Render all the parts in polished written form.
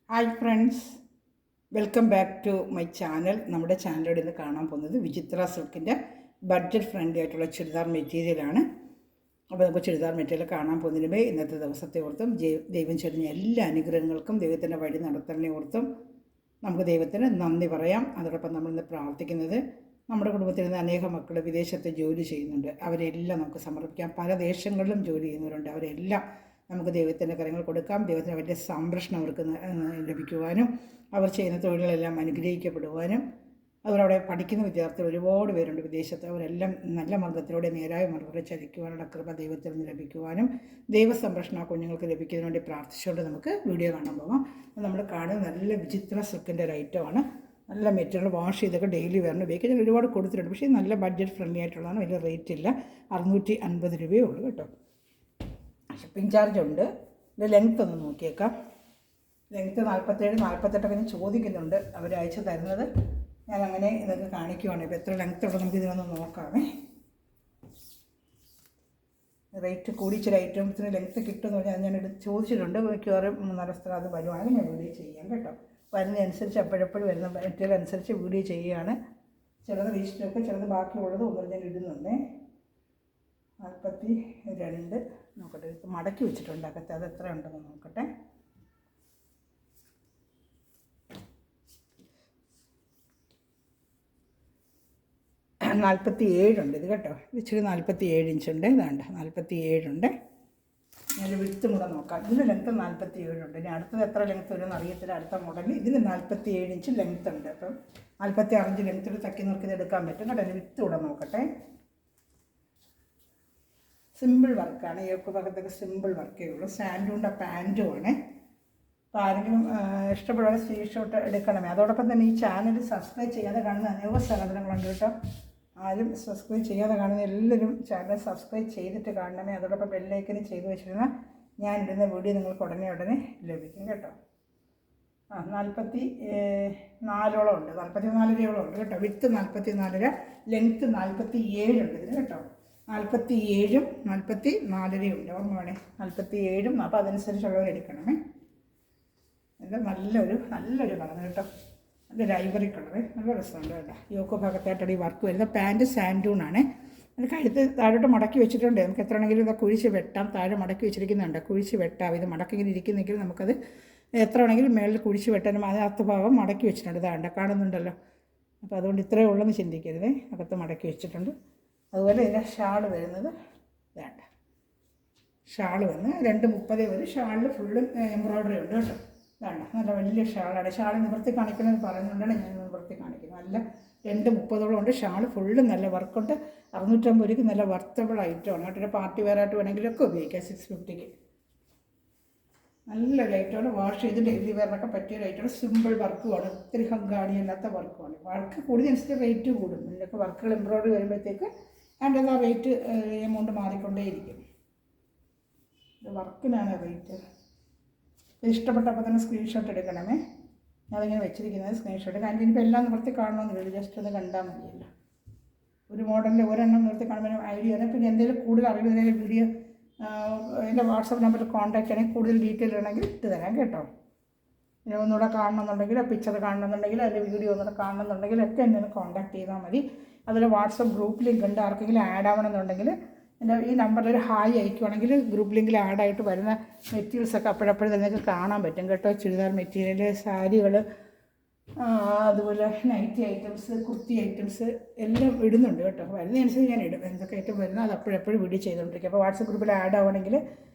Hi friends, welcome back to my channel. നമ്മുടെ ചാനലിൽ ഇന്ന് കാണാൻ പോകുന്നത് വിചിത്ര സിൽക്കിൻ്റെ ബഡ്ജറ്റ് ഫ്രണ്ട്ലി ആയിട്ടുള്ള ചുരിദാർ മെറ്റീരിയലാണ്. അപ്പോൾ നമുക്ക് ചുരിദാർ മെറ്റീരിയൽ കാണാൻ പോകുന്നതിനുമേ ഇന്നത്തെ ദിവസത്തെ ഓർത്തും ദൈവം ചൊരിഞ്ഞ എല്ലാ അനുഗ്രഹങ്ങൾക്കും ദൈവത്തിൻ്റെ വഴി നടത്തലിനെ ഓർത്തും നമുക്ക് ദൈവത്തിന് നന്ദി പറയാം. അതോടൊപ്പം നമ്മളിന്ന് പ്രാർത്ഥിക്കുന്നത് നമ്മുടെ കുടുംബത്തിൽ നിന്ന് അനേകം മക്കൾ വിദേശത്ത് ജോലി ചെയ്യുന്നുണ്ട്. അവരെല്ലാം നമുക്ക് സമർപ്പിക്കാം. പല ദേശങ്ങളിലും ജോലി ചെയ്യുന്നവരുണ്ട്. അവരെല്ലാം നമുക്ക് ദൈവത്തിൻ്റെ കാര്യങ്ങൾ കൊടുക്കാം. ദൈവത്തിന് വലിയ സംരക്ഷണം അവർക്ക് ലഭിക്കുവാനും അവർ ചെയ്യുന്ന തൊഴിലുകളെല്ലാം അനുഗ്രഹിക്കപ്പെടുവാനും അവരവിടെ പഠിക്കുന്ന വിദ്യാർത്ഥികൾ ഒരുപാട് പേരുണ്ട് വിദേശത്ത്. അവരെല്ലാം നല്ല മാർഗ്ഗത്തിലൂടെ നേരായ മാർഗ്ഗത്തിലൂടെ ചലിക്കുവാനുള്ള കൃപ ദൈവത്തിൽ നിന്ന് ലഭിക്കുവാനും ദൈവസംരക്ഷണം ആ കുഞ്ഞുങ്ങൾക്ക് ലഭിക്കുന്നതിന് വേണ്ടി പ്രാർത്ഥിച്ചുകൊണ്ട് നമുക്ക് വീഡിയോ കാണാൻ പോകാം. നമ്മൾ കാണുന്നത് നല്ല വിചിത്ര സിൽക്കിൻ്റെ ഒരു ഐറ്റമാണ്. നല്ല മെറ്റീരിയൽ വാഷ് ചെയ്തൊക്കെ ഡെയിലി വരണം ഉപയോഗിക്കാൻ ഒരുപാട് കൊടുത്തിട്ടുണ്ട്. പക്ഷേ നല്ല ബഡ്ജറ്റ് ഫ്രണ്ട്ലി ആയിട്ടുള്ളതാണ്. വലിയ റേറ്റ് ഇല്ല, 650 രൂപയേ ഉള്ളൂ കേട്ടോ. ഷിപ്പിംഗ് ചാർജ് ഉണ്ട്. ഇതിൻ്റെ ലെങ്ത്ത് ഒന്ന് നോക്കിയേക്കാം. ലെങ്ത്ത് 47, 48 ഞാൻ ചോദിക്കുന്നുണ്ട്. അവർ അയച്ചു തരുന്നത് ഞാൻ അങ്ങനെ ഇതൊക്കെ കാണിക്കുവാണ്. ഇപ്പോൾ എത്ര ലെങ്ത്ത് ഉള്ളത് നമുക്ക് ഇതിനൊന്ന് നോക്കാമേ. റേറ്റ് കൂടി ചില ഐറ്റംസിന് ലെങ്ത്ത് കിട്ടുമെന്ന് പറഞ്ഞാൽ ഞാൻ ചോദിച്ചിട്ടുണ്ട്. മിക്കവാറും 3-4 സ്ഥലം അത് വരുവാണെങ്കിൽ ഞാൻ വീഡിയോ ചെയ്യാം കേട്ടോ. വരുന്നതനുസരിച്ച് എപ്പോഴെപ്പോഴും വരുന്ന മെറ്റീരിയൽ അനുസരിച്ച് വീഡിയോ ചെയ്യുകയാണ്. ചിലത് വേസ്റ്റൊക്കെ ചിലത് ബാക്കിയുള്ളത് ഒന്നും ഞാൻ ഇടുന്നുണ്ട്. 42 നോക്കട്ടെ, ഇത് മടക്കി വെച്ചിട്ടുണ്ട് അകത്ത്. അത് എത്ര ഉണ്ടെന്ന് നോക്കട്ടെ. ഉണ്ട് ഇത് കേട്ടോ. ഇച്ചിരി 47 ഇഞ്ചുണ്ട്. ഇതാണ്ട് 47 ഉണ്ട്. ഞാൻ വിടുത്തും കൂടെ നോക്കാം. ഇതിന് ലെങ്ത്ത് 47 ഉണ്ട്. ഇനി അടുത്തത് എത്ര ലെങ്ത്ത് വരുമെന്ന് അറിയത്തില്ല. അടുത്ത മോഡലിൽ ഇതിന് 47 ഇഞ്ച് ലെങ്ത്ത് ഉണ്ട്. അപ്പം 46 ഇഞ്ച് ലെങ്ത്തിൽ തക്കി നോക്കി ഇത് എടുക്കാൻ പറ്റും കേട്ടോ. വിടുത്ത് കൂടെ നോക്കട്ടെ. സിമ്പിൾ വർക്കാണ്. ഏക്ക് ഭാഗത്തൊക്കെ സിമ്പിൾ വർക്കേ ഉള്ളൂ. സാൻഡൂണ്ട പാൻറ്റുമാണ്. അപ്പോൾ ആരെങ്കിലും ഇഷ്ടപ്പെടുന്ന സ്ക്രീൻഷോട്ട് എടുക്കണമേ. അതോടൊപ്പം തന്നെ ഈ ചാനൽ സബ്സ്ക്രൈബ് ചെയ്യാതെ കാണുന്ന അനേക സഹോദരങ്ങളുണ്ട് കേട്ടോ. ആരും സബ്സ്ക്രൈബ് ചെയ്യാതെ കാണുന്ന എല്ലാവരും ചാനൽ സബ്സ്ക്രൈബ് ചെയ്തിട്ട് കാണണമേ. അതോടൊപ്പം ബെല്ലൈക്കന് ചെയ്ത് വെച്ചിരുന്ന ഞാനിടുന്ന വീഡിയോ നിങ്ങൾക്ക് ഉടനെ ലഭിക്കും കേട്ടോ. 44ഓളം ഉണ്ട്. 44 രൂപയോളം ഉണ്ട് കേട്ടോ. വിഡ്ത്ത് 44, ലെങ്ത്ത് 47 ഉണ്ട് ഇതിന് കേട്ടോ. 47, 44 ഉണ്ട്. ഓർമ്മ വേണേ. 47. അപ്പോൾ അതനുസരിച്ചുള്ളവർ എടുക്കണമേ. ഇത് നല്ലൊരു കളർ കേട്ടോ. നല്ലൊരു ഐവറി കളറ്. നല്ല രസമുണ്ട് കേട്ടോ. യോക്കോ ഭാഗത്തായിട്ടാണ് ഈ വർക്ക് വരുന്നത്. പാൻറ്റ് സാൻഡൂണാണ്. അത് കഴുത്ത് താഴോട്ട് മടക്കി വെച്ചിട്ടുണ്ട്. നമുക്ക് എത്ര ആണെങ്കിലും ഇത് കുഴിച്ച് വെട്ടാം. താഴെ മടക്കി വെച്ചിരിക്കുന്നുണ്ട്. കുഴിച്ച് വെട്ടാം. ഇത് മടക്കിങ്ങനെ ഇരിക്കുന്നെങ്കിൽ നമുക്കത് എത്ര വേണമെങ്കിലും മേളിൽ കുഴിച്ച് വെട്ടാനും അകത്ത് ഭാഗം മടക്കി വെച്ചിട്ടുണ്ട്. ഇതാണ്ട് കാണുന്നുണ്ടല്ലോ. അപ്പോൾ അതുകൊണ്ട് ഇത്രയേ ഉള്ളെന്ന് ചിന്തിക്കരുത്. അകത്ത് മടക്കി വെച്ചിട്ടുണ്ട്. അതുപോലെ ഇതിൻ്റെ ഷാള് വരുന്നത് വേണ്ട. ഷാള് വന്ന് 230 വരും. ഷാളിൽ ഫുള്ളും എംബ്രോയ്ഡറി ഉണ്ട് കേട്ടോ. വേണ്ട, നല്ല വലിയ ഷാളാണ്. ഷാൾ നിവർത്തി കാണിക്കണമെന്ന് പറയുന്നുണ്ടാണ് ഞാൻ നിവർത്തി കാണിക്കുന്നത്. നല്ല 230ഓളം ഉണ്ട്. ഷാള് ഫുള്ളും നല്ല വർക്കുണ്ട്. 650 രൂപയ്ക്ക് നല്ല വർത്തബിൾ ഐറ്റമാണ് കേട്ടോ. പാർട്ടി വെയറായിട്ട് വേണമെങ്കിലൊക്കെ ഉപയോഗിക്കാം. 650ക്ക് നല്ല ലൈറ്റാണ്. വാഷ് ചെയ്ത് ഡെയിലി വെയറിനൊക്കെ പറ്റിയ ലൈറ്റാണ്. സിമ്പിൾ വർക്കുമാണ്. ഒത്തിരി ഹങ്കാടിയല്ലാത്ത വർക്കുമാണ്. വർക്ക് കൂടുതലനുസരിച്ച് റേറ്റ് കൂടും. ഇതിൻ്റെയൊക്കെ വർക്കുകൾ എംബ്രോയ്ഡറി വരുമ്പോഴത്തേക്ക് അതിൻ്റെ ആ റേറ്റ് എമൗണ്ട് മാറിക്കൊണ്ടേയിരിക്കും. ഇത് വർക്കിനാണ് റേറ്റ്. ഇഷ്ടപ്പെട്ടപ്പോൾ തന്നെ സ്ക്രീൻഷോട്ട് എടുക്കണമേ. ഞാനിങ്ങനെ വെച്ചിരിക്കുന്നത് സ്ക്രീൻഷോട്ട്. കാരണം ഇനിയിപ്പോൾ എല്ലാം നിവർത്തി കാണണമെന്നില്ല. ജസ്റ്റ് ഒന്ന് കണ്ടാൽ മതിയല്ലോ. ഒരു മോഡലിൽ ഒരെണ്ണം നിർത്തി കാണുമ്പോൾ ഐഡിയ ആണ്. പിന്നെ എന്തെങ്കിലും കൂടുതൽ അറിയുന്നതിന് വീഡിയോ എൻ്റെ വാട്സപ്പ് നമ്പറിൽ കോൺടാക്റ്റ് ചെയ്യണമെങ്കിൽ കൂടുതൽ ഡീറ്റെയിൽ വേണമെങ്കിൽ ഇട്ട് തരാം കേട്ടോ. ഇനി ഒന്നുകൂടെ കാണണമെന്നുണ്ടെങ്കിൽ പിക്ചർ കാണണമെന്നുണ്ടെങ്കിൽ അതിൻ്റെ വീഡിയോ ഒന്നുകൂടെ കാണണമെന്നുണ്ടെങ്കിൽ ഒക്കെ എന്നെ ഒന്ന് കോൺടാക്റ്റ് ചെയ്താൽ മതി. അതിൽ വാട്സപ്പ് ഗ്രൂപ്പ് ലിങ്ക് ഉണ്ട്. ആർക്കെങ്കിലും ആഡ് ആവണമെന്നുണ്ടെങ്കിൽ എൻ്റെ ഈ നമ്പറിൽ ഒരു ഹായ് അയക്കുവാണെങ്കിൽ ഗ്രൂപ്പ് ലിങ്കിൽ ആഡായിട്ട് വരുന്ന മെറ്റീരിയൽസൊക്കെ അപ്പോഴപ്പോഴും നിങ്ങൾക്ക് കാണാൻ പറ്റും കേട്ടോ. ചുരിദാർ മെറ്റീരിയൽ, സാരികൾ, അതുപോലെ നൈറ്റി ഐറ്റംസ്, കുർത്തി ഐറ്റംസ് എല്ലാം ഇടുന്നുണ്ട് കേട്ടോ. വരുന്നതനുസരിച്ച് ഞാൻ ഇടും. എന്തൊക്കെ ഐറ്റം വരുന്നത് അത് അപ്പോഴെപ്പോഴും വീഡിയോ ചെയ്തുകൊണ്ടിരിക്കും. അപ്പോൾ വാട്സപ്പ് ഗ്രൂപ്പിൽ ആഡ് ആവണമെങ്കിൽ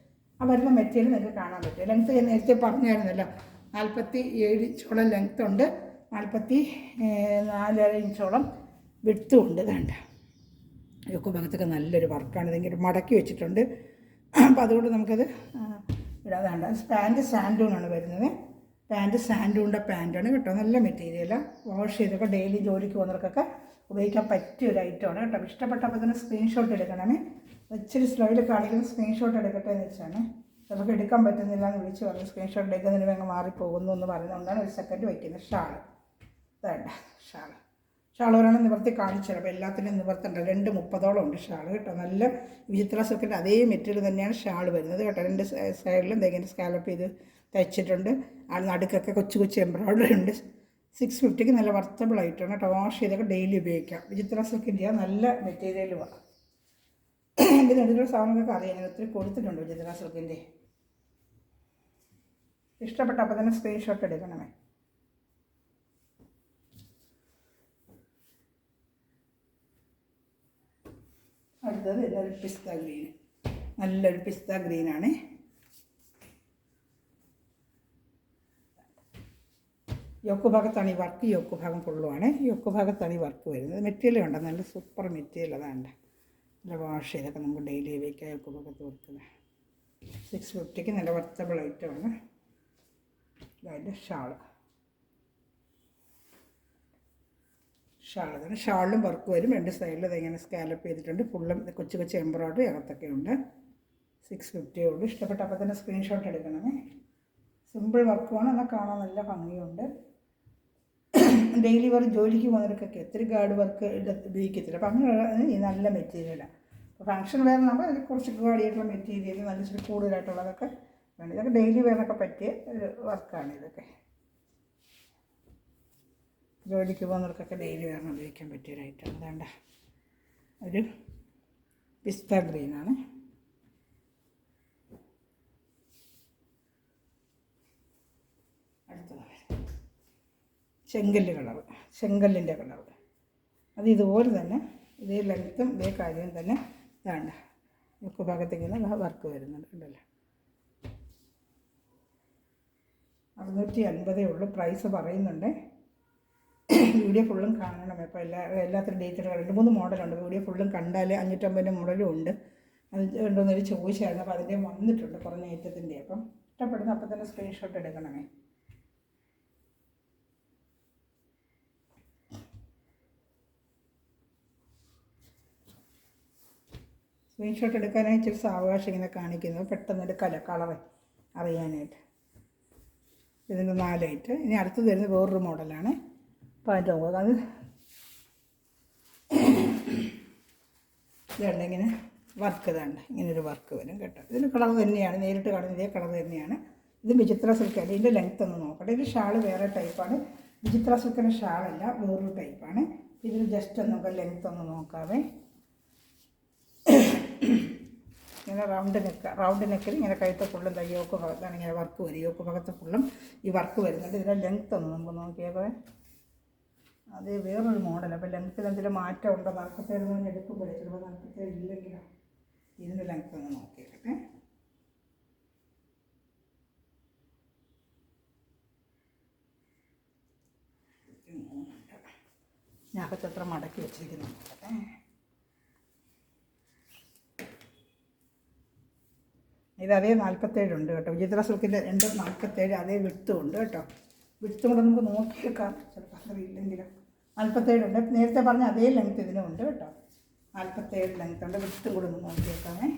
ആ വരുന്ന മെറ്റീരിയൽ നിങ്ങൾക്ക് കാണാൻ പറ്റും. ലെങ്ത്ത് ഞാൻ നേരത്തെ പറഞ്ഞായിരുന്നല്ലോ. 47 ഇഞ്ചോളം ലെങ്ത്ത് ഉണ്ട്. 44 ഇഞ്ചോളം വിഡ്ത്തും ഉണ്ട്. വേണ്ട ഒക്കെ ഭാഗത്തൊക്കെ നല്ലൊരു വർക്കാണ്. ഇതെങ്കിലും മടക്കി വെച്ചിട്ടുണ്ട്. അപ്പോൾ അതുകൊണ്ട് നമുക്കത് ഇടാതാണ്ട്. പാൻറ്റ് സാൻഡൂണാണ് വരുന്നത്. പാൻറ്റ് സാൻഡൂണിൻ്റെ പാൻറ്റാണ് കേട്ടോ. നല്ല മെറ്റീരിയലാണ്. വാഷ് ചെയ്തൊക്കെ ഡെയിലി ജോലിക്ക് പോകുന്നവർക്കൊക്കെ ഉപയോഗിക്കാൻ പറ്റിയൊരു ഐറ്റമാണ് കേട്ടോ. ഇഷ്ടപ്പെട്ടപ്പോൾ തന്നെ സ്ക്രീൻഷോട്ട് എടുക്കണമേ. ഇച്ചിരി സ്ലോയിൽ കാണിക്കുന്ന സ്ക്രീൻഷോട്ട് എടുക്കട്ടെ എന്ന് വെച്ചാണ്. ചിലർക്ക് എടുക്കാൻ പറ്റുന്നില്ല എന്ന് വിളിച്ച് പറഞ്ഞു. സ്ക്രീൻഷോട്ട് എടുക്കുന്നതിന് വേഗം മാറിപ്പോകുന്നു എന്ന് പറയുന്നതുകൊണ്ടാണ് ഒരു സെക്കൻഡ് വയ്ക്കുന്നത്. ഷാള് വേണ്ട. ഷാൾ ഒരെണ്ണം നിവർത്തി കാണിച്ചു. അപ്പോൾ എല്ലാത്തിനും നിവർത്തണ്ട. 230ഓളം ഉണ്ട് ഷാൾ കേട്ടോ. നല്ല വിചിത്ര സിൽക്കിൻ്റെ അതേ മെറ്റീരിയൽ തന്നെയാണ് ഷാൾ വരുന്നത് കേട്ടോ. 2 സൈഡിലും ഇങ്ങനെ സ്കാലപ്പ് ചെയ്ത് തയ്ച്ചിട്ടുണ്ട്. ആ നടുക്കൊക്കെ കൊച്ചു കൊച്ചു എംബ്രോയ്ഡറി ഉണ്ട്. 650 നല്ല വർത്തബിൾ ആയിട്ടാണ് കേട്ടോ. വാഷ് ചെയ്തൊക്കെ ഡെയിലി ഉപയോഗിക്കാം. വിചിത്ര സിൽക്കിൻ്റെ നല്ല മെറ്റീരിയലുമാണ്. എൻ്റെ നെടുകളുടെ സാധനങ്ങളൊക്കെ അറിയാം, ഞാൻ ഒത്തിരി കൊടുത്തിട്ടുണ്ട് വിചിത്ര സിൽക്കിൻ്റെ. ഇഷ്ടപ്പെട്ട അപ്പോൾ തന്നെ സ്ക്രീൻഷോട്ട് എടുക്കണമേ. അടുത്തത് നല്ലൊരു പിസ്ത ഗ്രീൻ, നല്ലൊരു പിസ്ത ഗ്രീനാണ്. യോക്ക് ഭാഗത്താണ് ഈ വർക്ക്, യോക്ക് ഭാഗം ഫുള്ളുമാണ്. യോക്ക് ഭാഗത്താണ് ഈ വർക്ക് വരുന്നത്. മെറ്റീരിയൽ ഉണ്ട്, നല്ല സൂപ്പർ മെറ്റീരിയൽ. അതാണ്ട് നല്ല വാഷ് ചെയ്തൊക്കെ നമുക്ക് ഡെയിലി ഉപയോഗിക്കാം. യോക്ക് ഭാഗത്ത് കൊടുക്കുന്നത് 650 നല്ല വർത്തബിൾ ഐറ്റമാണ്. അതിൻ്റെ ഷാള് തന്നെ. ഷാളിലും വർക്ക് വരും. 2 സൈഡിൽ ഇതെങ്ങനെ സ്കാലപ്പ് ചെയ്തിട്ടുണ്ട്. ഫുള്ളും കൊച്ചു കൊച്ചു എംബ്രോയ്ഡറി അകത്തൊക്കെ ഉണ്ട്. 650 ഉള്ളൂ. ഇഷ്ടപ്പെട്ട അപ്പോൾ തന്നെ സ്ക്രീൻഷോട്ട് എടുക്കണമേ. സിമ്പിൾ വർക്കുമാണ്, എന്നാൽ കാണാൻ നല്ല ഭംഗിയുണ്ട്. ഡെയിലി വർക്ക് ജോലിക്ക് പോകുന്നവർക്കൊക്കെ ഒത്തിരി ഗാർഡ് വർക്ക് ഉപയോഗിക്കത്തില്ല. അപ്പം അങ്ങനെ ഈ നല്ല മെറ്റീരിയലാണ്. അപ്പോൾ ഫംഗ്ഷൻ വെയർ നമ്മൾ അതിൽ കുറച്ച് ഗാഡിയായിട്ടുള്ള മെറ്റീരിയൽ നല്ല ഇച്ചിരി കൂടുതലായിട്ടുള്ളതൊക്കെ വേണം. ഇതൊക്കെ ഡെയിലി വെയറിനൊക്കെ പറ്റിയ ഒരു വർക്കാണ് ഇതൊക്കെ. ജോലിക്ക് പോകുന്നവർക്കൊക്കെ ഡെയിലി വെയറിന് ഉപയോഗിക്കാൻ പറ്റിയൊരു ഐറ്റം. അതാണ്ട ഒരു പിസ്ത ഗ്രീനാണ്. അടുത്തത് ചെങ്കല്ല് കളറ്, ചെങ്കല്ലിൻ്റെ കളറ്. അത് ഇതുപോലെ തന്നെ ഇതേ ലെങ്ത്തും ഇതേ കാര്യവും തന്നെ ഇതാണ്ട ഒക്കെ ഭാഗത്തേക്ക് വർക്ക് വരുന്നുണ്ട്. ഉണ്ടല്ലോ 650 ഉള്ളൂ. പ്രൈസ് പറയുന്നുണ്ട്. വീഡിയോ ഫുള്ളും കാണണം. ഇപ്പോൾ എല്ലാത്തിനും ഡേറ്റിൽ 2-3 മോഡലുണ്ട്. വീഡിയോ ഫുള്ളും കണ്ടാൽ 550 മോഡലും ഉണ്ട്. അത് രണ്ടൊന്നൊരു ചോദിച്ചായിരുന്നു. അപ്പോൾ അതിൻ്റെ വന്നിട്ടുണ്ട് കുറഞ്ഞ ഐറ്റത്തിൻ്റെ. അപ്പം ഇഷ്ടപ്പെടുന്ന അപ്പം തന്നെ സ്ക്രീൻഷോട്ട് എടുക്കണമേ. സ്ക്രീൻഷോട്ട് എടുക്കാനായി ഇച്ചിരി സാവകാശം ഇങ്ങനെ കാണിക്കുന്നത്, പെട്ടെന്ന് എടുക്കാമല്ലോ കളറ് അറിയാനായിട്ട്. ഇതിൻ്റെ 4 ഐറ്റം. ഇനി അടുത്തത് വരുന്നത് വേറൊരു മോഡലാണ്. അപ്പോൾ അതിൻ്റെ നോക്കുക. അത് ഇതുണ്ട്, ഇങ്ങനെ വർക്ക് ഇതുണ്ട്, ഇങ്ങനൊരു വർക്ക് വരും കേട്ടോ. ഇതിൻ്റെ കളർ തന്നെയാണ്, നേരിട്ട് കാണുന്ന ഇതേ കളർ തന്നെയാണ്. ഇത് വിചിത്ര സിൽക്കാണ്. ഇതിൻ്റെ ലെങ്ത്ത് ഒന്ന് നോക്കട്ടെ. ഇത് ഷാള് വേറെ ടൈപ്പാണ്. വിചിത്ര സിൽക്കിൻ്റെ ഷാളല്ല, വേറൊരു ടൈപ്പാണ്. ഇതിൽ ജസ്റ്റ് ഒന്ന് ലെങ്ത്ത് ഒന്ന് നോക്കാവേ. ഇങ്ങനെ റൗണ്ട് നെക്കിൽ ഇങ്ങനെ കഴുത്ത ഫുള്ളും യോക്ക് ഭാഗത്താണ് ഇങ്ങനെ വർക്ക് വരും. യോക്ക് ഭാഗത്ത് ഫുള്ളും ഈ വർക്ക് വരുന്നുണ്ട്. ഇതിൻ്റെ ലെങ്ത്ത് ഒന്ന് നമുക്ക് നോക്കിയപ്പോൾ അത് വേറൊരു മോഡൽ. അപ്പോൾ ലെങ്ത്തിൽ എന്തെങ്കിലും മാറ്റം ഉണ്ടോ? 47 എന്ന് എടുക്കുമ്പോഴേ ചിലപ്പോൾ 47 ഇല്ലെങ്കിലോ. ഇതിൻ്റെ ലെങ്ത്ത് ഒന്ന് നോക്കിയേക്കട്ടെ. ഞാൻ അകത്തെത്ര മടക്കി വെച്ചിരിക്കുന്നു നോക്കട്ടെ. ഇത് അതേ 47 ഉണ്ട് കേട്ടോ. വിചിത്ര സിൽക്കിൻ്റെ 247 അതേ വിട്ടും ഉണ്ട് കേട്ടോ. വിട്ടും കൂടെ നമുക്ക് നോക്കിയേക്കാം, ചിലപ്പോൾ അത്ര ഇല്ലെങ്കിലും. 47 ഉണ്ട്. നേരത്തെ പറഞ്ഞ അതേ ലെങ്ത്ത് ഇതിനും ഉണ്ട് കേട്ടോ. 47 ലെങ്ത്ത് ഉണ്ട്. വിട്ടും കൂടെ ഒന്ന് നോക്കിയേക്കാമേ.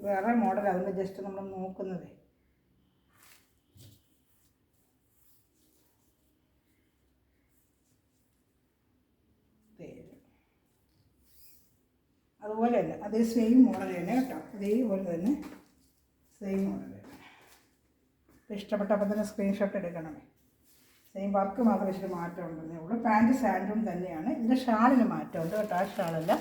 വേറെ മോഡൽ, അതുകൊണ്ട് ജസ്റ്റ് നമ്മൾ നോക്കുന്നതേ. അതുപോലെ തന്നെ അതേ സെയിം മോഡൽ തന്നെ കേട്ടോ. അതേപോലെ തന്നെ സെയിം മോഡൽ തന്നെ. അപ്പോൾ ഇഷ്ടപ്പെട്ടപ്പോൾ തന്നെ സ്ക്രീൻഷോട്ട് എടുക്കണമേ. സെയിം വർക്ക് മാത്രം ഇച്ചിരി മാറ്റം ഉണ്ടെന്നേ ഉള്ളൂ. പാൻറ്റ് സാൻഡും തന്നെയാണ്. ഇതിൻ്റെ ഷാളിന് മാറ്റമുണ്ട് കേട്ടോ. ആ ഷാളല്ല,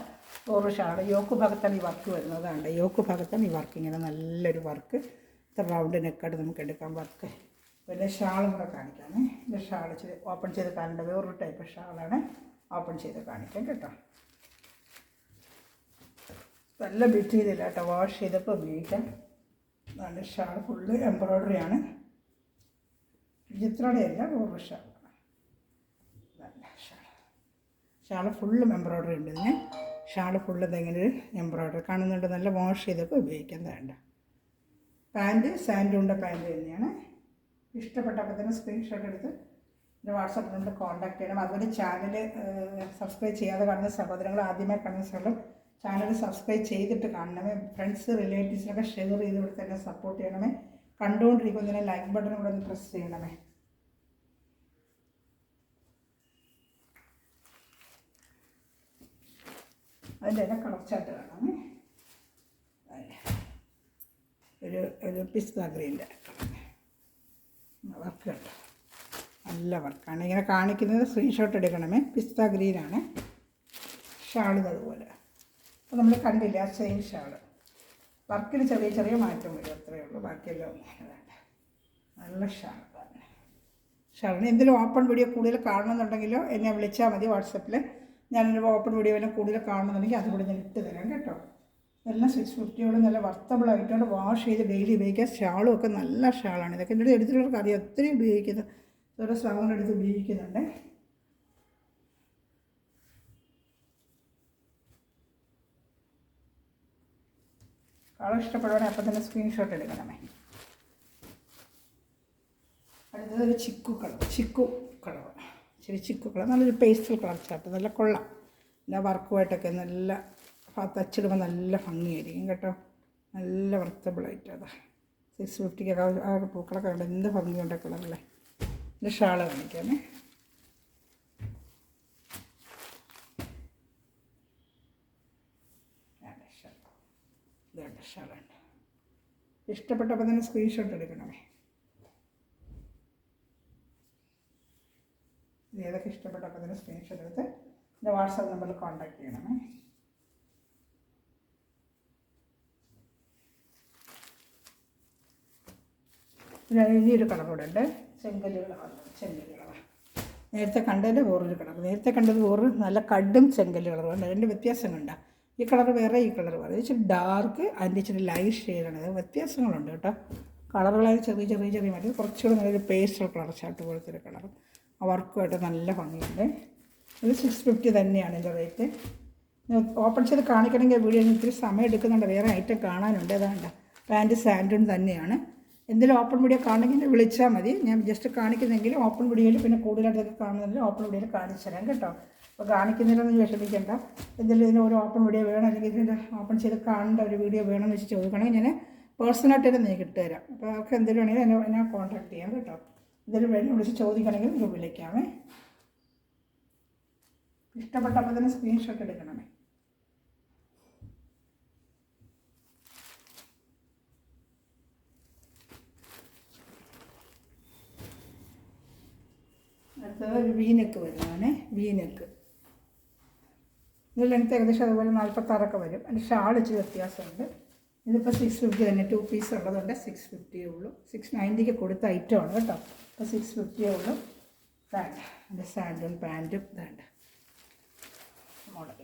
വേറൊരു ഷാള്. യോക്ക് ഭാഗത്താണ് ഈ വർക്ക് വരുന്നതാണ്. യോക്ക് ഭാഗത്താണ് ഈ വർക്ക്. ഇങ്ങനെ നല്ലൊരു വർക്ക്, ഇത്ര റൗണ്ട് നെക്കായിട്ട് നമുക്ക് എടുക്കാം വർക്ക്. പിന്നെ ഷാളും കൂടെ കാണിക്കാമേ. ഇതിൻ്റെ ഷാൾ ഇച്ചിരി ഓപ്പൺ ചെയ്ത് കാണേണ്ട വേറൊരു ടൈപ്പ് ഷാളാണ്. ഓപ്പൺ ചെയ്ത് കാണിക്കാം കേട്ടോ. നല്ല മെറ്റീരിയൽ കേട്ടോ. വാഷ് ചെയ്തപ്പോൾ ഉപയോഗിക്കാം. നല്ല ഷാൾ ഫുള്ള് എംബ്രോയ്ഡറി ആണ്. വിചിത്രയുടെ അല്ല, വേറൊരു ഷാളാണ്. നല്ല ഷാൾ ഫുള്ളും എംബ്രോയ്ഡറി ഉണ്ട്. ഇതിന് ഷാൾ ഫുള്ള് ഇതെങ്ങനെ എംബ്രോയ്ഡറി കാണുന്നുണ്ട്. നല്ല വാഷ് ചെയ്തപ്പോൾ ഉപയോഗിക്കാൻ വേണ്ട. പാൻറ്റ് സാൻഡുണ്ട പാൻറ്റ് തന്നെയാണ്. ഇഷ്ടപ്പെട്ടപ്പോൾ തന്നെ സ്ക്രീൻഷോട്ട് എടുത്ത് എൻ്റെ വാട്സാപ്പ് നമ്പറിൽ കോൺടാക്ട് ചെയ്യണം. അതുപോലെ ചാനൽ സബ്സ്ക്രൈബ് ചെയ്യാതെ കാണുന്ന സഹോദരങ്ങൾ, ആദ്യമായി കാണുന്ന സ്ഥലം ചാനൽ സബ്സ്ക്രൈബ് ചെയ്തിട്ട് കാണണമേ. ഫ്രണ്ട്സ് റിലേറ്റീവ്സിനൊക്കെ ഷെയർ ചെയ്ത് ഇവിടെ തന്നെ സപ്പോർട്ട് ചെയ്യണമേ. കണ്ടുകൊണ്ടിരിക്കുമ്പോൾ തന്നെ ലൈക്ക് ബട്ടൺ കൂടെ ഒന്ന് പ്രസ് ചെയ്യണമേ. അതിൻ്റെ തന്നെ കളർ ചാർട്ട് കാണാമേ. ഒരു പിസ്ത ഗ്രീൻ്റെ വർക്ക് കേട്ടോ, നല്ല വർക്കാണ്. ഇങ്ങനെ കാണിക്കുന്നത് സ്ക്രീൻഷോട്ട് എടുക്കണമേ. പിസ്ത ഗ്രീനാണ് ഷാളും അതുപോലെ. അപ്പോൾ നമ്മൾ കണ്ടില്ല സെയിം ഷാള്. വർക്കിൽ ചെറിയ ചെറിയ മാറ്റം വരും, അത്രയേ ഉള്ളൂ. ബാക്കിയെല്ലാം നല്ല ഷാളാണ്. ഷാളിന് എന്തെങ്കിലും ഓപ്പൺ വീഡിയോ കൂടുതൽ കാണണമെന്നുണ്ടെങ്കിലോ എന്നെ വിളിച്ചാൽ മതി വാട്സപ്പിൽ. ഞാനൊരു ഓപ്പൺ വീഡിയോ എല്ലാം കൂടുതൽ കാണണമെന്നുണ്ടെങ്കിൽ അതുകൂടി ഞാൻ ഇട്ട് തരാം കേട്ടോ. എല്ലാം 650 നല്ല വർത്തബിളായിട്ടുണ്ട്. വാഷ് ചെയ്ത് ഡെയിലി ഉപയോഗിക്കുക. ഷാളും ഒക്കെ നല്ല ഷാളാണ്. ഇതൊക്കെ എൻ്റെ എടുത്തിട്ടുള്ളവർക്ക് അറിയാം, ഒത്തിരി ഉപയോഗിക്കുന്നത്. ഓരോ സ്ലവങ്ങളെടുത്ത് ഉപയോഗിക്കുന്നുണ്ട്. കളർ ഇഷ്ടപ്പെടുവാണെങ്കിൽ അപ്പം തന്നെ സ്ക്രീൻഷോട്ട് എടുക്കണമേ. അടുത്തതൊരു ചിക്കു കളർ ഇച്ചിരി ചിക്കു കളർ, നല്ലൊരു പേസ്റ്റൽ കളർ ചാർട്ട്, നല്ല കൊള്ളാം. പിന്നെ വർക്കുമായിട്ടൊക്കെ നല്ല തച്ചിടുമ്പോൾ നല്ല ഭംഗിയായിരിക്കും കേട്ടോ. നല്ല വർത്തബിളായിട്ട് അതാ 650 ആ പൂക്കളൊക്കെ ഉണ്ട്. എന്ത് ഭംഗിയുണ്ട് കളറല്ലേ. എൻ്റെ ഷാള് കാണിക്കാമേ. ഇതുണ്ട് ഷാളുണ്ട്. ഇഷ്ടപ്പെട്ടപ്പോൾ തന്നെ സ്ക്രീൻഷോട്ട് എടുക്കണമേ. ഇത് ഏതൊക്കെ ഇഷ്ടപ്പെട്ടപ്പോൾ തന്നെ സ്ക്രീൻഷോട്ട് എടുത്ത് എൻ്റെ വാട്സാപ്പ് നമ്പറിൽ കോൺടാക്ട് ചെയ്യണമേ. ഇനിയൊരു കളർ കൂടെ ഉണ്ട്, ചെങ്കല്ല് കളർ. നേരത്തെ കണ്ടതിൻ്റെ വേറൊരു കളർ. നേരത്തെ കണ്ടത് വേറൊരു നല്ല കടും ചെങ്കല്ല് കളറുണ്ട്. അതിൻ്റെ വ്യത്യാസം കണ്ട. ഈ കളർ വേറെ, ഈ കളർ വേറെ. ഇച്ചിരി ഡാർക്ക്, അതിൻ്റെ ഇച്ചിരി ലൈറ്റ് ഷെയ്ഡാണ്. അത് വ്യത്യാസങ്ങളുണ്ട് കേട്ടോ. കളറുകളായി ചെറിയ മാറ്റി. കുറച്ചുകൂടെ നല്ലൊരു പേസ്റ്റൽ കളർ ചാട്ട് പോലത്തെ ഒരു കളർ. ആ വർക്കുമായിട്ട് നല്ല ഭംഗിയുണ്ട്. ഇത് 650 തന്നെയാണ് എൻ്റെ റേറ്റ്. ഓപ്പൺ ചെയ്ത് കാണിക്കണമെങ്കിൽ വീഡിയോ ഇത്തിരി സമയം എടുക്കുന്നുണ്ട്. വേറെ ഐറ്റം കാണാനുണ്ട്. അതാണ്ട് പാൻറ്റ് സാൻഡൂൺ തന്നെയാണ്. എന്തെങ്കിലും ഓപ്പൺ വീഡിയോ കാണണമെങ്കിൽ വിളിച്ചാൽ മതി. ഞാൻ ജസ്റ്റ് കാണിക്കുന്നെങ്കിൽ ഓപ്പൺ വീഡിയോയിൽ പിന്നെ കൂടുതലായിട്ടൊക്കെ കാണുന്നതിൽ ഓപ്പൺ വീഡിയോയിൽ കാണിച്ചു തരാം കേട്ടോ. അപ്പോൾ കാണിക്കുന്നതിലൊന്നും വിഷമിക്കേണ്ട. എന്തെങ്കിലും ഇതിന് ഒരു ഓപ്പൺ വീഡിയോ വേണം, അല്ലെങ്കിൽ ഇതിൻ്റെ ഓപ്പൺ ചെയ്ത് കാണേണ്ട ഒരു വീഡിയോ വേണമെന്ന് വെച്ച് ചോദിക്കണമെങ്കിൽ ഞാൻ പേഴ്സണലായിട്ട് തന്നെ നിങ്ങൾക്ക് ഇട്ടുതരാം. അപ്പോൾ അവർക്ക് എന്തെങ്കിലും ആണെങ്കിൽ എന്നെ കോൺടാക്ട് ചെയ്യാം കേട്ടോ. എന്തെങ്കിലും വേണം വിളിച്ച് ചോദിക്കണമെങ്കിൽ നിങ്ങൾ വിളിക്കാമേ. ഇഷ്ടപ്പെട്ടപ്പോൾ തന്നെ സ്ക്രീൻഷോട്ട് എടുക്കണമേ. അടുത്തത് ഒരു വീനെക്ക് വരുന്നതാണ്. വീനെക്ക് ഇത് ലെങ്ത്ത് ഏകദേശം അതുപോലെ 46 വരും. അതിൻ്റെ ഷാൾ ഇച്ചിരി വ്യത്യാസമുണ്ട്. ഇതിപ്പോൾ 650 തന്നെ, 2 പീസ് ഉള്ളതുകൊണ്ട് 650 ഉള്ളൂ. 690 കൊടുത്ത ഐറ്റമാണ് കേട്ടോ. ഇപ്പോൾ 650 ഉള്ളൂ. വേണ്ട എൻ്റെ സാൻഡൂൺ പാൻറ്റും വേണ്ട മോഡൽ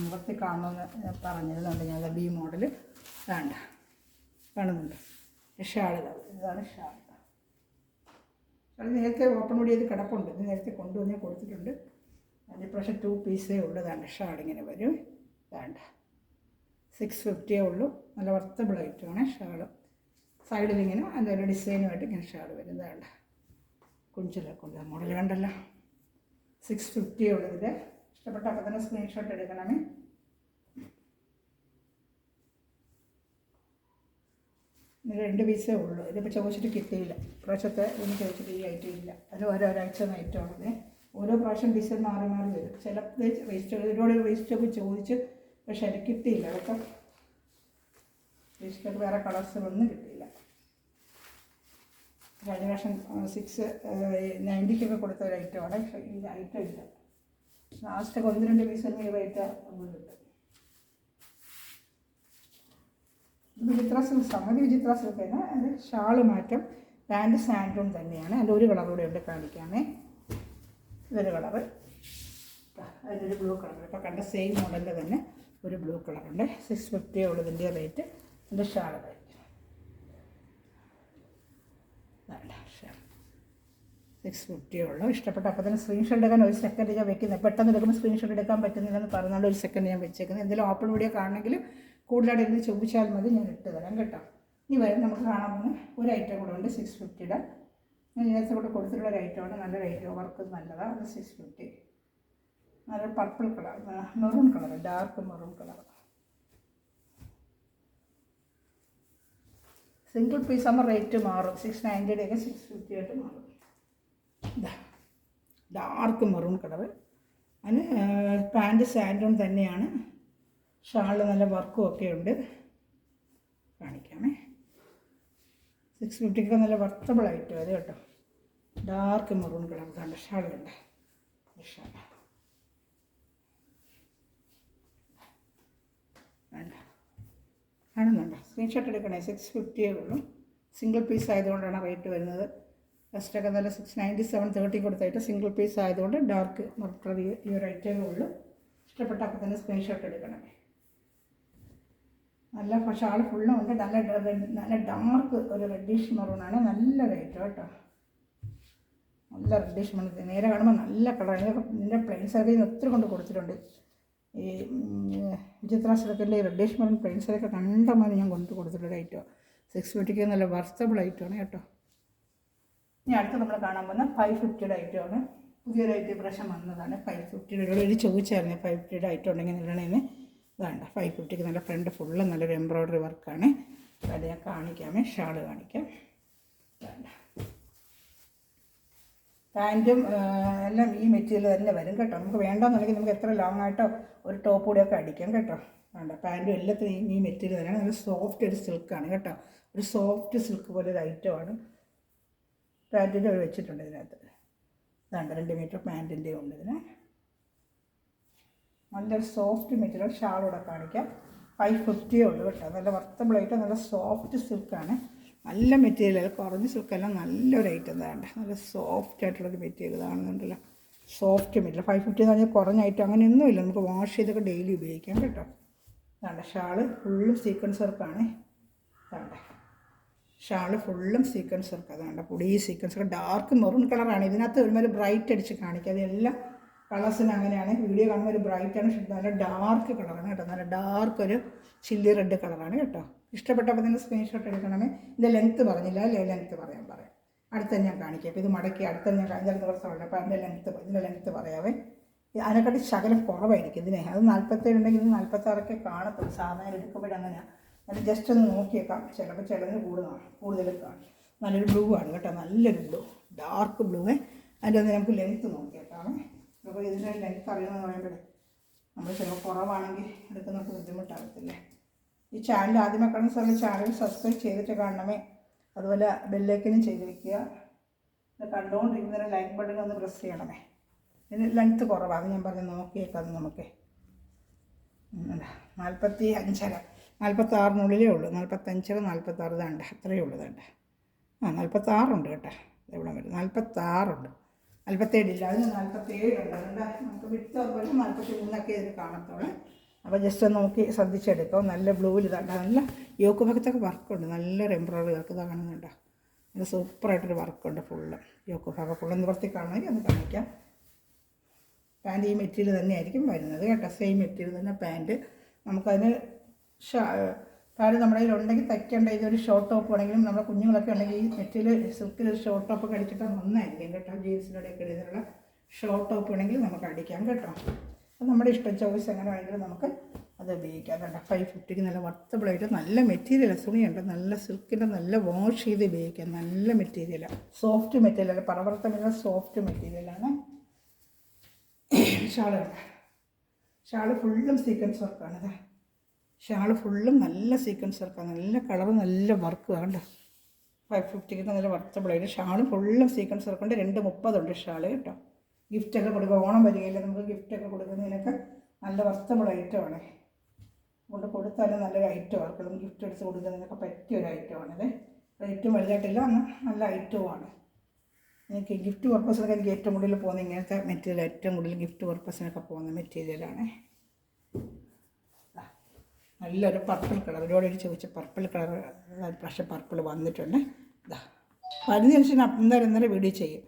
മുഖത്ത് കാണുമെന്ന് ഞാൻ പറഞ്ഞിരുന്നുണ്ട്. ഞാൻ ബി മോഡൽ വേണ്ട കാണുന്നുണ്ട്. ഷാൾ ഇതാണ് ഷാൾ. അത് നേരത്തെ ഓപ്പൺ വീഡിയോ ചെയ്ത് കിടപ്പുണ്ട്. ഇത് നേരത്തെ കൊണ്ടുവന്ന് കൊടുത്തിട്ടുണ്ട്. അതിൻ്റെ പ്രാവശ്യം 2 പീസേ ഉള്ളൂ. വേണ്ട ഷാൾ ഇങ്ങനെ വരും. വേണ്ട 650 ഉള്ളൂ. നല്ല വർത്തബിൾ ഐറ്റമാണ് ഷാൾ. സൈഡിലിങ്ങനെ അതിൻ്റെ ഡിസൈനുമായിട്ട് ഇങ്ങനെ ഷാൾ വരും. വേണ്ട കുഞ്ചിലൊക്കെ ഉണ്ട്. മോഡൽ കണ്ടല്ലോ. 650 ഉള്ളതിൽ ഇഷ്ടപ്പെട്ട അപ്പം തന്നെ സ്ക്രീൻഷോട്ട് എടുക്കണമേ. ഇതിന് 2 പീസേ ഉള്ളൂ. ഇതിപ്പോൾ ചോദിച്ചിട്ട് കിട്ടിയില്ല. പ്രാവശ്യത്തെ ഇതിന് ചോദിച്ചിട്ട് ഈ ഐറ്റം ഇല്ല. അത് ഓരോരാഴ്ച ഐറ്റമാണത്. ഓരോ പ്രാവശ്യം ഡിസൈൻ മാറി വരും. ചില ഒരുപാട് വേസ്റ്റൊക്കെ ചോദിച്ച്, പക്ഷെ അത് കിട്ടിയില്ല. അതൊക്കെ വേസ്റ്റൊക്കെ വേറെ കളേഴ്സുകളൊന്നും കിട്ടിയില്ല. കഴിഞ്ഞ പ്രാവശ്യം 690 കൊടുത്ത ഒരു ഐറ്റമാണ്. പക്ഷേ ഈ ഐറ്റം ഇല്ല. ലാസ്റ്റൊക്കെ 1-2 പീസ് ഈ റേറ്റ് നമ്മൾ കിട്ടും. വിചിത്ര സിൽക്ക്, സമതി വിചിത്ര സിൽക്ക് തന്നെ. അത് ഷാള് മാറ്റം. പാൻറ്റ് സാൻഡൂൺ തന്നെയാണ്. അതിൻ്റെ ഒരു കളർ കൂടെ ഉണ്ട്, കാണിക്കാമേ. ഇതൊരു കളറ്, അതിൻ്റെ ബ്ലൂ കളർ. ഇപ്പോൾ കണ്ട സെയിം മോഡലിൽ തന്നെ ഒരു ബ്ലൂ കളറുണ്ട്. 650 ഉള്ളതിൻ്റെ റേറ്റ്. എൻ്റെ ഷാള് റേറ്റ് വേണ്ട ഷാൾ 650 ഉള്ളൂ. ഇഷ്ടപ്പെട്ട അപ്പോൾ തന്നെ സ്ക്രീൻഷോട്ട് എടുക്കാൻ ഒരു സെക്കൻഡ് ഞാൻ വെക്കുന്നത്. പെട്ടെന്ന് എടുക്കുമ്പോൾ സ്ക്രീൻഷോട്ട് എടുക്കാൻ പറ്റുന്നില്ലെന്ന് പറഞ്ഞുകൊണ്ട് ഒരു സെക്കൻഡ് ഞാൻ വെച്ചേക്കുന്നത്. എന്തെങ്കിലും ഓപ്പൺ വീഡിയോ കാണണമെങ്കിൽ കൂടുതലായിട്ട് ഇരുന്ന് ചോദിച്ചാൽ മതി, ഞാൻ ഇട്ട് തരാം കേട്ടോ. ഇനി വരും നമുക്ക് കാണാൻ പോകുന്ന ഒരു ഐറ്റം കൂടെ ഉണ്ട് 650. ഞാൻ നേരത്തെ കൂടെ കൊടുത്തിട്ടുള്ള ഒരു ഐറ്റമാണ്. നല്ലൊരു ഐറ്റം, വർക്ക് നല്ലതാണ്. അത് 650. നല്ല purple colour, maroon colour, dark maroon colour. Single piece ആകുമ്പോൾ റേറ്റ് മാറും. 690 650 ആയിട്ട് മാറും. ഡാർക്ക് മെറൂൺ കളർ അതിന് പാൻറ്റ് സാൻഡോൺ തന്നെയാണ്. ഷാള് നല്ല വർക്കും ഒക്കെ ഉണ്ട്. കാണിക്കാമേ. 650 നല്ല വർത്തബിളായിട്ട് അത് കേട്ടോ. ഡാർക്ക് മെറൂൺ കളർ കണ്ട ഷാൾ കണ്ട ഷാൾ വേണ്ട കാണുന്നുണ്ടോ? സ്ക്രീൻഷോട്ട് എടുക്കണേ. 650 ഉള്ളൂ. സിംഗിൾ പീസ് ആയതുകൊണ്ടാണ് റേറ്റ് വരുന്നത്. ഫസ്റ്റൊക്കെ നല്ല 697 30 കൊടുത്തായിട്ട് സിംഗിൾ പീസ് ആയതുകൊണ്ട് ഡാർക്ക് മെറൂൺ കളർ ഈ ഒരു ഐറ്റമേ ഉള്ളൂ. ഇഷ്ടപ്പെട്ട അപ്പോൾ തന്നെ സ്ക്രീൻഷോട്ട് എടുക്കണമേ. നല്ല ഷാൾ ഫുള്ളും ഉണ്ട്. നല്ല ഡാർക്ക് ഒരു റെഡിഷ് മെറൂണാണ്. നല്ല റേറ്റ് കേട്ടോ. നല്ല റെഡിഷ് മെറൂൺ നേരെ കാണുമ്പോൾ നല്ല കളർ. ഇതിൻ്റെ പ്ലെയിൻ സാരിയിൽ ഒത്തിരി കൊണ്ട് കൊടുത്തിട്ടുണ്ട്. ഈ വിചിത്ര സിൽക്കിൻ്റെ ഈ റെഡിഷ് മെറൂൺ പ്ലെയിൻ സാരിയൊക്കെ കണ്ടമാനം ഞാൻ കൊണ്ട് കൊടുത്തിട്ടുള്ള ഐറ്റമാണ്. 650 നല്ല വർത്തബിൾ ഐറ്റമാണ് കേട്ടോ. ഇനി അടുത്ത് നമ്മൾ കാണാൻ പോകുന്ന 550 ഐറ്റമാണ്. പുതിയൊരു ഐറ്റം പ്രാവശ്യം വന്നതാണ്. 550 ഒരു ചോദിച്ചായിരുന്നു 550 ഐറ്റം ഉണ്ടെങ്കിൽ നിൽക്കണേന്ന്. ഇതാണ്ട 550 നല്ല ഫ്രണ്ട് ഫുള്ള് നല്ലൊരു എംബ്രോയ്ഡറി വർക്കാണ്. അത് ഞാൻ കാണിക്കാമേ. ഷാള് കാണിക്കാം. വേണ്ട പാൻറ്റും എല്ലാം ഈ മെറ്റീരിയൽ തന്നെ വരും കേട്ടോ. നമുക്ക് വേണ്ടെന്നുണ്ടെങ്കിൽ നമുക്ക് എത്ര ലോങ് ആയിട്ടോ ഒരു ടോപ്പ് കൂടെയൊക്കെ അടിക്കാം കേട്ടോ. വേണ്ട പാൻറ്റും എല്ലാത്തിനും ഈ മെറ്റീരിയൽ തന്നെയാണ്. നല്ല സോഫ്റ്റ് ഒരു സിൽക്കാണ് കേട്ടോ. ഒരു സോഫ്റ്റ് സിൽക്ക് പോലെ ഒരു ഐറ്റമാണ്. പാൻറ്റിൻ്റെ അവർ വെച്ചിട്ടുണ്ട് ഇതിനകത്ത്. ഇതാണ്ട് 2 മീറ്റർ പാൻറ്റിൻ്റെ ഉണ്ട് ഇതിന്. നല്ലൊരു സോഫ്റ്റ് മെറ്റീരിയൽ. ഷാളൂടെ കാണിക്കാം. 550 ഉള്ളൂ കേട്ടോ. നല്ല വർത്തബിളായിട്ട് നല്ല സോഫ്റ്റ് സിൽക്കാണ്. നല്ല മെറ്റീരിയൽ, കുറഞ്ഞ സിൽക്കല്ല, നല്ലൊരു ഐറ്റം വേണ്ട. നല്ല സോഫ്റ്റ് ആയിട്ടുള്ളൊരു മെറ്റീരിയൽ കാണുന്നുണ്ടല്ലോ. Soft material. 550 എന്ന് പറഞ്ഞാൽ കുറഞ്ഞ ഐറ്റം അങ്ങനെയൊന്നുമില്ല. നമുക്ക് വാഷ് ചെയ്തൊക്കെ ഡെയിലി ഉപയോഗിക്കാം കേട്ടോ. വേണ്ട ഷാള് ഫുള്ളും സീക്വൻസ് വർക്കാണ്. വേണ്ട ഷാള് ഫുള്ളും സീക്വൻസ് വർക്ക്. അത് വേണ്ട പൊടി സീക്വൻസ് ഒക്കെ ഡാർക്ക് മെറൂൺ കളറാണ്. ഇതിനകത്ത് ഒരുമാതിരി ബ്രൈറ്റ് അടിച്ച് കാണിക്കുക. അതെല്ലാം കളേഴ്സിന് അങ്ങനെയാണ്. വീഡിയോ കാണുമ്പോൾ ഒരു ബ്രൈറ്റാണ്. നല്ല ഡാർക്ക് കളറാണ് കേട്ടോ. നല്ല ഡാർക്ക് ഒരു ചില്ലി റെഡ് കളറാണ് കേട്ടോ. ഇഷ്ടപ്പെട്ടപ്പോൾ തന്നെ സ്ക്രീൻഷോട്ട് എടുക്കണമേ. ഇതിൻ്റെ ലെങ്ത്ത് പറഞ്ഞില്ല അല്ലേ? ലെങ്ത്ത് പറയാം. അടുത്ത ഞാൻ കാണിക്കാം. അപ്പോൾ ഇത് മടക്കി അടുത്ത ഞാൻ കഴിഞ്ഞ ദിവസമുണ്ട്. അപ്പോൾ ഇതിൻ്റെ ലെങ്ത്ത് പറയാവേ. അതിനെക്കാട്ടി ശകലം കുറവായിരിക്കും ഇതിനെ. അത് 47 ഉണ്ടെങ്കിൽ ഇത് 46 കാണത്തുള്ളൂ. സാധാരണ എടുക്കുമ്പോഴങ്ങനെയാണ്. അത് ജസ്റ്റ് ഒന്ന് നോക്കിയേക്കാം. ചിലപ്പോൾ ചിലതിന് കൂടുതൽ കാണും. നല്ലൊരു ബ്ലൂ ആണ് കേട്ടോ. നല്ലൊരു ബ്ലൂ, ഡാർക്ക് ബ്ലൂ. അതിൻ്റെ ഒന്ന് നമുക്ക് ലെങ്ത്ത് നോക്കിയേക്കാമേ. അപ്പോൾ ഇതിൻ്റെ ലെങ്ത്ത് അറിയുമെന്ന് പറയുമ്പോഴേ നമ്മൾ ചിലപ്പോൾ കുറവാണെങ്കിൽ എടുക്കുന്നവർക്ക് ബുദ്ധിമുട്ടാകത്തില്ലേ. ഈ ചാനൽ ആദ്യമേ കാണുന്ന സ്ഥലം ചാനൽ സബ്സ്ക്രൈബ് ചെയ്തിട്ട് കാണണമേ. അതുപോലെ ബെല്ലൈക്കനും ചെയ്ത് വയ്ക്കുക. ഇത് കണ്ടുകൊണ്ടിരിക്കുന്നതിന് ലൈക്ക് ബട്ടൺ ഒന്ന് പ്രസ് ചെയ്യണമേ. ഇതിന് ലെങ്ത്ത് കുറവാണ്. ഞാൻ പറഞ്ഞ് നോക്കിയേക്കാം. നമുക്ക് 45 46 ഉള്ളൂ. 45 46 വേണ്ട. അത്രയേ ഉള്ളൂ. വേണ്ട 46 ഉണ്ട് കേട്ടോ. എവിടെ വരും? 46 ഉണ്ട്. 47 ഇല്ല. അതിന് 47 ഉണ്ട്. അതുകൊണ്ട് നമുക്ക് വിട്ട് അതുപോലെ 43 ഇതിന് കാണത്തുള്ളൂ. അപ്പോൾ ജസ്റ്റ് നോക്കി ശ്രദ്ധിച്ചെടുക്കാം. നല്ല ബ്ലൂവിൽ ഇതാണ്ട് നല്ല യോക്ക് ഭാഗത്തൊക്കെ വർക്കുണ്ട്. നല്ലൊരു എംബ്രോയ്ഡറി വർക്ക് ഇതാ കാണുന്നുണ്ടോ. നല്ല സൂപ്പറായിട്ടൊരു വർക്കുണ്ട് ഫുള്ള്. യോക്ക് ഭാഗം ഫുള്ള് നിവർത്തി കാണണമെങ്കിൽ ഒന്ന് കാണിക്കാം. പാൻറ്റ് ഈ മെറ്റീരിയൽ തന്നെയായിരിക്കും വരുന്നത് കേട്ടോ. സെയിം മെറ്റീരിയൽ തന്നെ പാൻറ്റ്. നമുക്കതിന് താഴെ നമ്മുടെ കയ്യിലുണ്ടെങ്കിൽ തയ്ക്കേണ്ട ഇതൊരു ഷോർട്ട് ടോപ്പ് വേണമെങ്കിലും നമ്മുടെ കുഞ്ഞുങ്ങളൊക്കെ ഉണ്ടെങ്കിൽ ഈ മെറ്റീരിയൽ സിൽക്കിൽ ഒരു ഷോർട്ട് ടോപ്പൊക്കെ അടിച്ചിട്ട് നന്നായിരിക്കും കേട്ടോ. ജീൻസിലൂടെയൊക്കെ ഇതിനുള്ള ഷോർട്ട് ടോപ്പ് വേണമെങ്കിൽ നമുക്ക് അടിക്കാം കേട്ടോ. അത് നമ്മുടെ ഇഷ്ടം ചോയ്സ് എങ്ങനെ വേണമെങ്കിലും നമുക്ക് അത് ഉപയോഗിക്കാം കേട്ടോ. 550 നല്ല വർത്തബിളായിട്ട് നല്ല മെറ്റീരിയൽ തുണിയുണ്ട്. നല്ല സിൽക്കിൻ്റെ നല്ല വാഷ് ചെയ്ത് ഉപയോഗിക്കാം. നല്ല മെറ്റീരിയലാണ്. സോഫ്റ്റ് മെറ്റീരിയൽ, പരവർത്തമുള്ള സോഫ്റ്റ് മെറ്റീരിയലാണ്. ഷാള് ഫുള്ളും സീക്വൻസ് വർക്കാണ്. ഷാള് ഫുള്ളും നല്ല സീക്വൻസ് വർക്കാണ്. നല്ല കളറ്, നല്ല വർക്ക് വേണ്ട. 550 നല്ല വർത്തബിളായിട്ട് ഷാള് ഫുള്ളും സീക്വൻസ് വർക്കുണ്ട്. 230 ഉണ്ട് ഷാള് കേട്ടോ. ഗിഫ്റ്റൊക്കെ കൊടുക്കുക. ഓണം വരികയില്ല, നമുക്ക് ഗിഫ്റ്റൊക്കെ കൊടുക്കുന്നതിനൊക്കെ നല്ല വർത്തബിൾ ഐറ്റമാണ്. കൊണ്ട് കൊടുത്താലും നല്ലൊരു ഐറ്റമാണ്. നമുക്ക് ഗിഫ്റ്റ് എടുത്ത് കൊടുക്കുന്നതിനൊക്കെ പറ്റിയൊരു ഐറ്റമാണിത്. റേറ്റും വലുതായിട്ടില്ല, നല്ല ഐറ്റവുമാണ്. എനിക്ക് ഗിഫ്റ്റ് പർപ്പസിനൊക്കെ എനിക്ക് ഏറ്റവും കൂടുതൽ പോകുന്ന ഇങ്ങനത്തെ മെറ്റീരിയൽ, ഏറ്റവും കൂടുതൽ ഗിഫ്റ്റ് പർപ്പസിനൊക്കെ പോകുന്ന മെറ്റീരിയലാണ്. നല്ലൊരു പർപ്പിൾ കളർ, ഒരുപാട് ചോദിച്ച പർപ്പിൾ കളർ പക്ഷേ പർപ്പിൾ വന്നിട്ടുണ്ട്. ഇതാ അതിനനുസരിച്ച് അന്നേരം വീഡിയോ ചെയ്യും.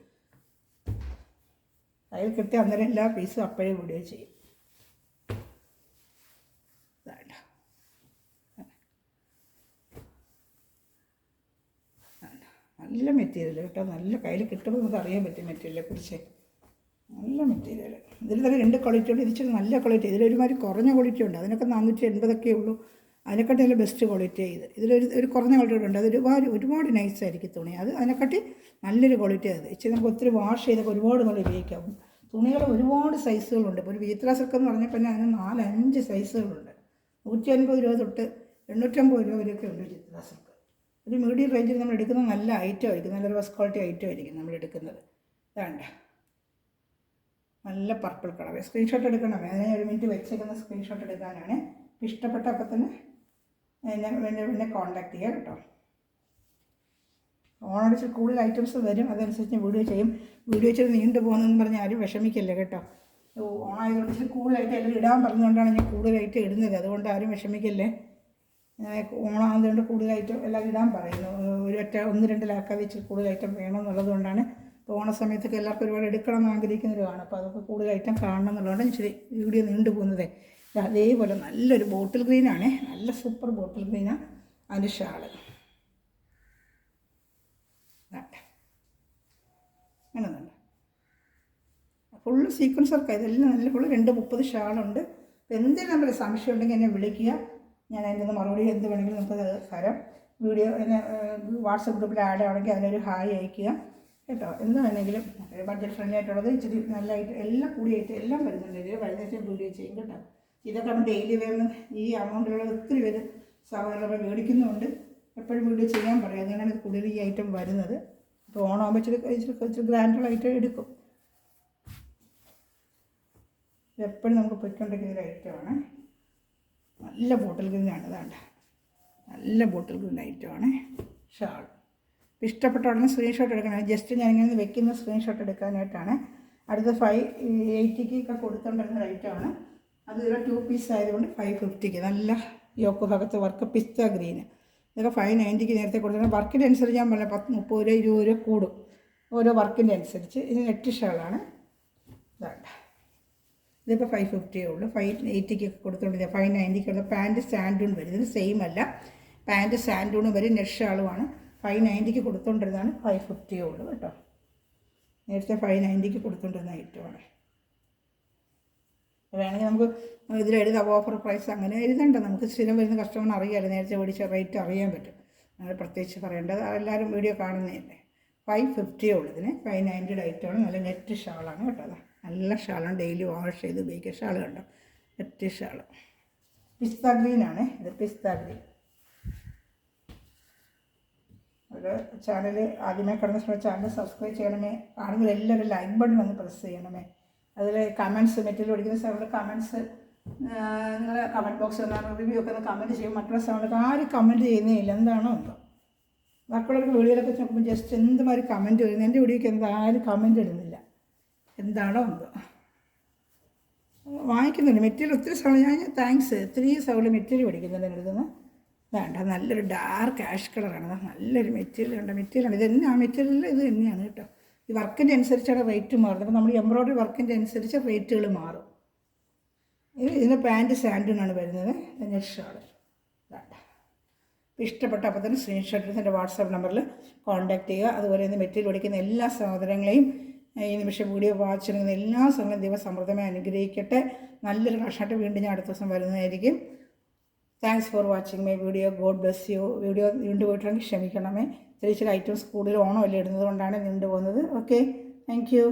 കയ്യിൽ കിട്ടിയ അന്നേരം എല്ലാ പീസും അപ്പോഴേ വീഡിയോ ചെയ്യും. നല്ല മെറ്റീരിയൽ കേട്ടോ. നല്ല കയ്യിൽ കിട്ടുമ്പോൾ നമുക്ക് അറിയാൻ പറ്റും മെറ്റീരിയലിനെ കുറിച്ച്. നല്ല മെറ്റീരിയൽ. ഇതിൽ തന്നെ 2 ക്വാളിറ്റി ഉണ്ട്. ഇതിച്ചിരി നല്ല ക്വാളിറ്റി. ഇതിലൊരുമാതിരി കുറഞ്ഞ ക്വാളിറ്റി ഉണ്ട്. അതിനൊക്കെ 480 ഉള്ളൂ. അതിനെക്കാട്ടി നല്ല ബെസ്റ്റ് ക്വാളിറ്റി ഇത്. ഇതിലൊരു കുറഞ്ഞ ക്വാളിറ്റി ഉണ്ട്. അത് ഒരുപാട് നൈസായിരിക്കും തുണി. അതിനെക്കാട്ടി നല്ലൊരു ക്വാളിറ്റി. അത് ഇച്ചിരി നമുക്ക് ഒത്തിരി വാഷ് ചെയ്തൊക്കെ ഒരുപാട് നല്ല ഉപയോഗിക്കാം. തുണികൾ ഒരുപാട് സൈസുകളുണ്ട്. ഇപ്പോൾ ഒരു വിചിത്ര സിൽക്ക് എന്ന് പറഞ്ഞാൽ പിന്നെ അതിന് 4-5 സൈസുകളുണ്ട്. 150 രൂപ തൊട്ട് 850 രൂപ വരെയൊക്കെ ഉണ്ട് വിചിത്ര സിൽക്ക്. ഒരു മീഡിയം റേഞ്ചിൽ നമ്മൾ എടുക്കുന്നത് നല്ല ഐറ്റം ആയിരിക്കും, നല്ലൊരു ഫസ്റ്റ് ക്വാളിറ്റി ഐറ്റം ആയിരിക്കും നമ്മൾ എടുക്കുന്നത്. വേണ്ട നല്ല പർപ്പിൾ കളർ. സ്ക്രീൻഷോട്ട് എടുക്കണം, അതിനെ 1 മിനിറ്റ് വെച്ചേക്കുന്ന സ്ക്രീൻഷോട്ട് എടുക്കാനാണ്. ഇഷ്ടപ്പെട്ട അപ്പം തന്നെ എന്നെ കോൺടാക്ട് ചെയ്യാം കേട്ടോ. ഓണടിച്ച് കൂടുതൽ ഐറ്റംസ് വരും, അതനുസരിച്ച് വീഡിയോ ചെയ്യും. വീഡിയോ ചെയ്ത് നീണ്ടു പോകുന്നതെന്ന് പറഞ്ഞാൽ ആരും വിഷമിക്കല്ലേ കേട്ടോ. ഓണായതുകൊണ്ട് ഇച്ചിരി കൂടുതലായിട്ട് എല്ലാം ഇടാൻ പറഞ്ഞുകൊണ്ടാണ് ഞാൻ കൂടുതലായിട്ട് ഇടുന്നത്. അതുകൊണ്ട് ആരും വിഷമിക്കല്ലേ. ഓണാകുന്നതുകൊണ്ട് കൂടുതലായിട്ട് എല്ലാം ഇടാൻ പറയുന്നു. ഒരു 1-2 ലാക്കാതെ ഇച്ചിരി കൂടുതൽ ഐറ്റം വേണമെന്നുള്ളത് കൊണ്ടാണ്. ഇപ്പോൾ ഓണ സമയത്തൊക്കെ എല്ലാവർക്കും ഒരുപാട് എടുക്കണം എന്ന് ആഗ്രഹിക്കുന്നവരാണ്. അപ്പോൾ അതൊക്കെ കൂടുതൽ ഐറ്റം കാണണം എന്നുള്ളതുകൊണ്ട് ഇച്ചിരി വീഡിയോ നീണ്ടു പോകുന്നത്. അതേപോലെ നല്ലൊരു ബോട്ടിൽ ഗ്രീനാണ്, നല്ല സൂപ്പർ ബോട്ടിൽ ഗ്രീനാണ്. അതിൻ്റെ ഷാള് അങ്ങനെയുണ്ട്, ഫുള്ള് സീക്വൻസ് വർക്ക്. ഇതെല്ലാം നല്ല ഫുള്ള് 230 ഷാളുണ്ട്. അപ്പോൾ എന്തെങ്കിലും നമ്മുടെ സംശയം ഉണ്ടെങ്കിൽ എന്നെ വിളിക്കുക, ഞാൻ അതിൻ്റെ ഒന്ന് മറുപടി എന്ത് വേണമെങ്കിലും നമുക്ക് തരാം. വീഡിയോ എന്നെ വാട്സപ്പ് ഗ്രൂപ്പിൽ ആഡ് ആണെങ്കിൽ അതിനൊരു ഹായ് അയക്കുക കേട്ടോ. എന്ത് വേണമെങ്കിലും ബഡ്ജറ്റ് ഫ്രണ്ട്ലി ആയിട്ടുള്ളത് ഇച്ചിരി നല്ലതായിട്ട് എല്ലാം കൂടിയായിട്ട് എല്ലാം വരുന്നുണ്ട്. ഇതിൽ വൈകുന്നേരം വീഡിയോ ചെയ്യും കേട്ടോ. ഇതൊക്കെ നമ്മൾ ഡെയിലി വേണം. ഈ അമൗണ്ടിലുള്ള ഒത്തിരി പേര് സാധാരണ മേടിക്കുന്നുണ്ട്. എപ്പോഴും വീഡിയോ ചെയ്യാൻ പറയും, അതുകൊണ്ടാണ് കൂടുതൽ ഈ ഐറ്റം വരുന്നത്. അപ്പോൾ ഓണമാകുമ്പോൾ ഇച്ചിരി ഗ്രാൻഡുകളായിട്ട് എടുക്കും. എപ്പോഴും നമുക്ക് പൊയ്ക്കൊണ്ടിരിക്കുന്ന ഒരു ഐറ്റമാണ്. നല്ല ബോട്ടിൽ ഗ്രീനാണ്, ഇതാണ്ട് നല്ല ബോട്ടിൽ ഗ്രീൻ ഐറ്റമാണ് ഷാൾ. ഇഷ്ടപ്പെട്ട ഉടനെ സ്ക്രീൻഷോട്ട് എടുക്കണം. ജസ്റ്റ് ഞാനിങ്ങനെ വെക്കുന്ന സ്ക്രീൻഷോട്ട് എടുക്കാനായിട്ടാണ്. അടുത്ത 580 കൊടുത്തുകൊണ്ടിരുന്ന ഐറ്റമാണ്. അത് ഒരു 2 പീസ് ആയതുകൊണ്ട് 550. നല്ല യോക്ക് ഭാഗത്ത് വർക്ക് പിസ്ത ഗ്രീന്. ഇതൊക്കെ 590 നേരത്തെ കൊടുത്തിട്ടുണ്ട്. വർക്കിൻ്റെ അനുസരിച്ച് ഞാൻ പറഞ്ഞ 10, 30 രൂപ 20 രൂപ കൂടും ഓരോ വർക്കിൻ്റെ അനുസരിച്ച്. ഇത് നെറ്റ് ഷാളാണ്, ഇതാണ്ട്. ഇതിപ്പോൾ 550 ഉള്ളൂ. 580 കൊടുത്തുകൊണ്ടിരിക്കുക. 590 പാൻറ്റ് സാൻഡൂൺ വരും. ഇത് സെയിം അല്ല, പാൻറ്റ് സാൻഡൂണും വരും, നെറ്റ് ഷാളുമാണ്. 590 കൊടുത്തുകൊണ്ടിരുന്നതാണ്. 550 ഉള്ളൂ കേട്ടോ. നേരത്തെ 590 കൊടുത്തുകൊണ്ടിരുന്ന ഐറ്റമാണ്. വേണമെങ്കിൽ നമുക്ക് ഇതിൽ എഴുതാം ഓഫർ പ്രൈസ്, അങ്ങനെ എഴുതണ്ട. നമുക്ക് സ്ഥിരം വരുന്ന കസ്റ്റമറിന് അറിയാമല്ലോ, നേരത്തെ മേടിച്ച റേറ്റ് അറിയാൻ പറ്റും. അങ്ങനെ പ്രത്യേകിച്ച് പറയേണ്ടത്, എല്ലാവരും വീഡിയോ കാണുന്നതല്ലേ. 550 ഉള്ളതിന് 590 ഐറ്റമാണ്. നല്ല നെറ്റ് ഷാളാണ് കേട്ടോ. അതാ നല്ല ഷാളാണ്, ഡെയിലി വാഷ് ചെയ്ത് ഉപയോഗിക്കുക ഷാൾ കണ്ടോ. നെറ്റ് ഷാൾ പിസ്ത ഗ്രീനാണ് ഇത്, പിസ്ത ഗ്രീൻ. ഒരു ചാനൽ ആദ്യമേ കിടന്ന സമയത്ത് ചാനൽ സബ്സ്ക്രൈബ് ചെയ്യണമേ. ആണെങ്കിൽ എല്ലാവരും ലൈക്ക് ബട്ടൺ ഒന്ന് പ്രസ് ചെയ്യണമേ. അതിൽ കമൻറ്റ്സ് മെറ്റീരിയൽ പഠിക്കുന്ന സമയത്ത് കമൻറ്റ്സ് നിങ്ങൾ കമൻറ്റ് ബോക്സിൽ റിവ്യൂ ഒക്കെ ഒന്ന് കമൻറ്റ് ചെയ്യും. മറ്റുള്ള സമയത്ത് ആരും കമൻറ്റ് ചെയ്യുന്നേ ഇല്ല, എന്താണോ എന്തോ. മക്കളൊക്കെ വീഡിയോയിലൊക്കെ നോക്കുമ്പോൾ ജസ്റ്റ് എന്തുമാതിരി കമൻറ്റ് വരുന്നു. എൻ്റെ വീഡിയോക്ക് ആരും കമൻറ്റ് ഇടുന്നില്ല, എന്താണോ എന്തോ. വാങ്ങിക്കുന്നുണ്ട് മെറ്റീരിയൽ ഒത്തിരി സമയം. ഞാൻ താങ്ക്സ് 3 സൗണ്ട് മെറ്റീരിയൽ പഠിക്കുന്നുണ്ട് എൻ്റെ അടുത്ത് നിന്ന്. വേണ്ട നല്ലൊരു ഡാർക്ക് ആഷ് കളറാണ്, നല്ലൊരു മെറ്റീരിയൽ ഉണ്ട്. മെറ്റീരിയലാണ് ഇത് തന്നെ, ആ മെറ്റീരിയൽ ഇത് തന്നെയാണ് കേട്ടോ. ഈ വർക്കിൻ്റെ അനുസരിച്ചാണ് റേറ്റ് മാറുന്നത്. അപ്പോൾ നമ്മൾ എംബ്രോയ്ഡറി വർക്കിൻ്റെ അനുസരിച്ച് റേറ്റുകൾ മാറും. ഇതിന് പാൻറ്റ് സാൻഡൂണാണ് വരുന്നത്, നെറ്റ് ഷാൾ. ഇഷ്ടപ്പെട്ട അപ്പോൾ തന്നെ സ്ക്രീൻഷോട്ട് എടുത്ത് എൻ്റെ വാട്സാപ്പ് നമ്പറിൽ കോൺടാക്ട് ചെയ്യുക. അതുപോലെ ഇന്ന് മെറ്റീരിയൽ പഠിക്കുന്ന എല്ലാ സഹോദരങ്ങളെയും ഈ നിമിഷം വീഡിയോ വാച്ച് ചെയ്യുന്ന എല്ലാ സമയം ദൈവം സമൃദ്ധമായി അനുഗ്രഹിക്കട്ടെ. നല്ലൊരു കഷ്ണമായിട്ട് വീണ്ടും ഞാൻ അടുത്ത ദിവസം വരുന്നതായിരിക്കും. Thanks for watching my video. God bless you. Video നീണ്ടു പോയിട്ടുണ്ടെങ്കിൽ ക്ഷമിക്കണമേ. ചെറിയ ഐറ്റംസ് കൂടുതൽ ഓണമല്ലേ ഇടുന്നത് കൊണ്ടാണ് നീണ്ടു പോകുന്നത്. Okay, thank you.